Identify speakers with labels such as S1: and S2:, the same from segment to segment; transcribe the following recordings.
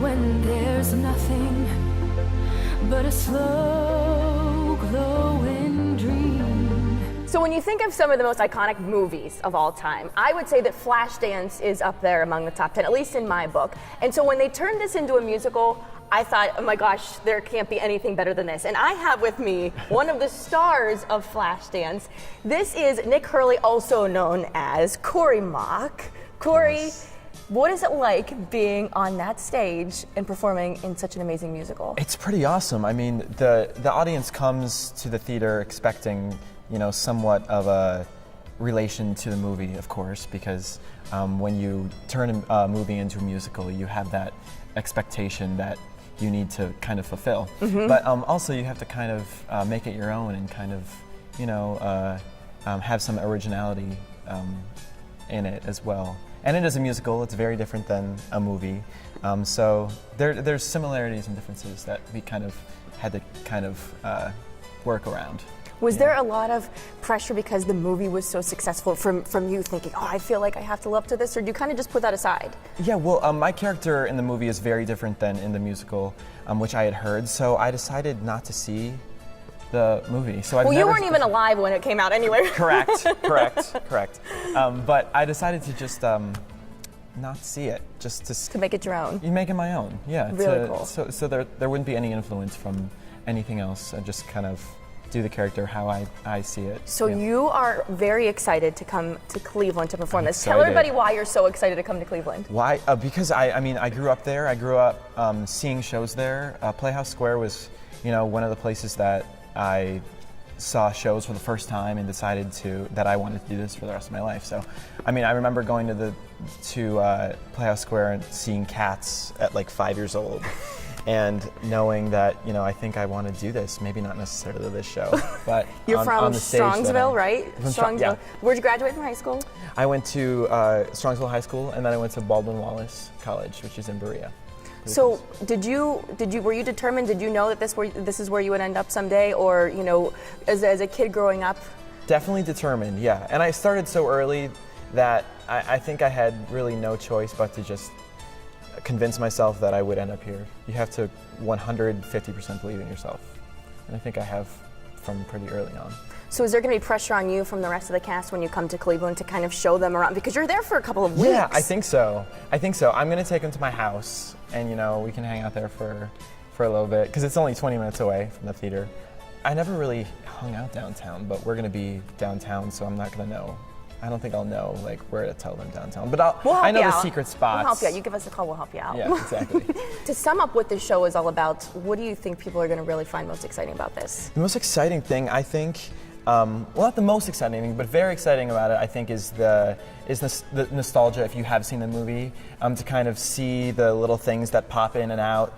S1: when there's nothing but a slow glowing dream.
S2: So when you think of some of the most iconic movies of all time, I would say that Flashdance is up there among the top 10, at least in my book. And so when they turned this into a musical, I thought, oh my gosh, there can't be anything better than this. And I have with me one of the stars of Flashdance. This is Nick Hurley, also known as Corey Mach. Corey, what is it like being on that stage and performing in such an amazing musical?
S3: It's pretty awesome. I mean, the audience comes to the theater expecting, somewhat of a relation to the movie, of course, because when you turn a movie into a musical, you have that expectation that you need to kind of fulfill. Mm-hmm. But also you have to kind of make it your own and kind of, have some originality in it as well. And it is a musical, it's very different than a movie. So there's similarities and differences that we kind of had to kind of work around.
S2: Was there a lot of pressure because the movie was so successful from you thinking, oh, I feel like I have to live up to this, or do you kind of just put that aside?
S3: Yeah, well, my character in the movie is very different than in the musical, which I had heard, so I decided not to see the movie. So
S2: you weren't even alive when it came out anyway.
S3: Correct. But I decided to just not see it, just
S2: to make it your own.
S3: You make it my own, yeah.
S2: Really cool.
S3: So there wouldn't be any influence from anything else. I just kind of do the character how I see it.
S2: So you are very excited to come to Cleveland to perform this. Tell everybody why you're so excited to come to Cleveland.
S3: Why? Because I grew up there. I grew up seeing shows there. Playhouse Square was, one of the places that I saw shows for the first time and decided that I wanted to do this for the rest of my life. So, I remember going to Playhouse Square and seeing Cats at like 5 years old. And knowing that, I think I want to do this, maybe not necessarily this show, but
S2: You're from Strongsville, right?
S3: Strongsville. Yeah.
S2: Where'd you graduate from high school?
S3: I went to Strongsville High School, and then I went to Baldwin Wallace College, which is in Berea.
S2: So were you determined, did you know that this is where you would end up someday, or, as a kid growing up?
S3: Definitely determined, yeah. And I started so early that I think I had really no choice but to just convince myself that I would end up here. You have to 150% believe in yourself. And I think I have from pretty early on.
S2: So is there going to be pressure on you from the rest of the cast when you come to Cleveland to kind of show them around? Because you're there for a couple of weeks.
S3: Yeah, I think so. I'm going to take them to my house, and we can hang out there for a little bit, because it's only 20 minutes away from the theater. I never really hung out downtown, but we're going to be downtown, so I'm not going to know. I don't think I'll know where to tell them downtown, but I know the secret spots.
S2: We'll help you out. You give us a call, we'll help you out.
S3: Yeah, exactly.
S2: To sum up what this show is all about, what do you think people are going to really find most exciting about this?
S3: The most exciting thing, I think, well, not the most exciting thing, but very exciting about it, I think, is the nostalgia. If you have seen the movie, to kind of see the little things that pop in and out.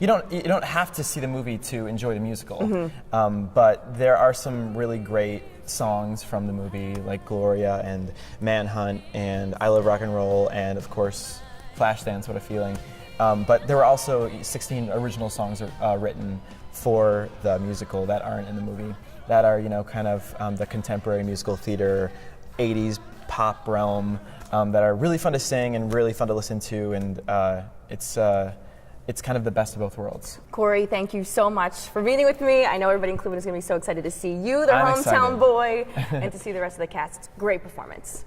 S3: You don't have to see the movie to enjoy the musical, mm-hmm. But there are some really great songs from the movie, like Gloria and Manhunt and I Love Rock and Roll, and of course Flashdance, What a Feeling. But there were also 16 original songs written for the musical that aren't in the movie, that are kind of the contemporary musical theater, 80s pop realm, that are really fun to sing and really fun to listen to, and it's kind of the best of both worlds.
S2: Corey, thank you so much for meeting with me. I know everybody in Cleveland is going to be so excited to see you, their hometown boy, and to see the rest of the cast. Great performance.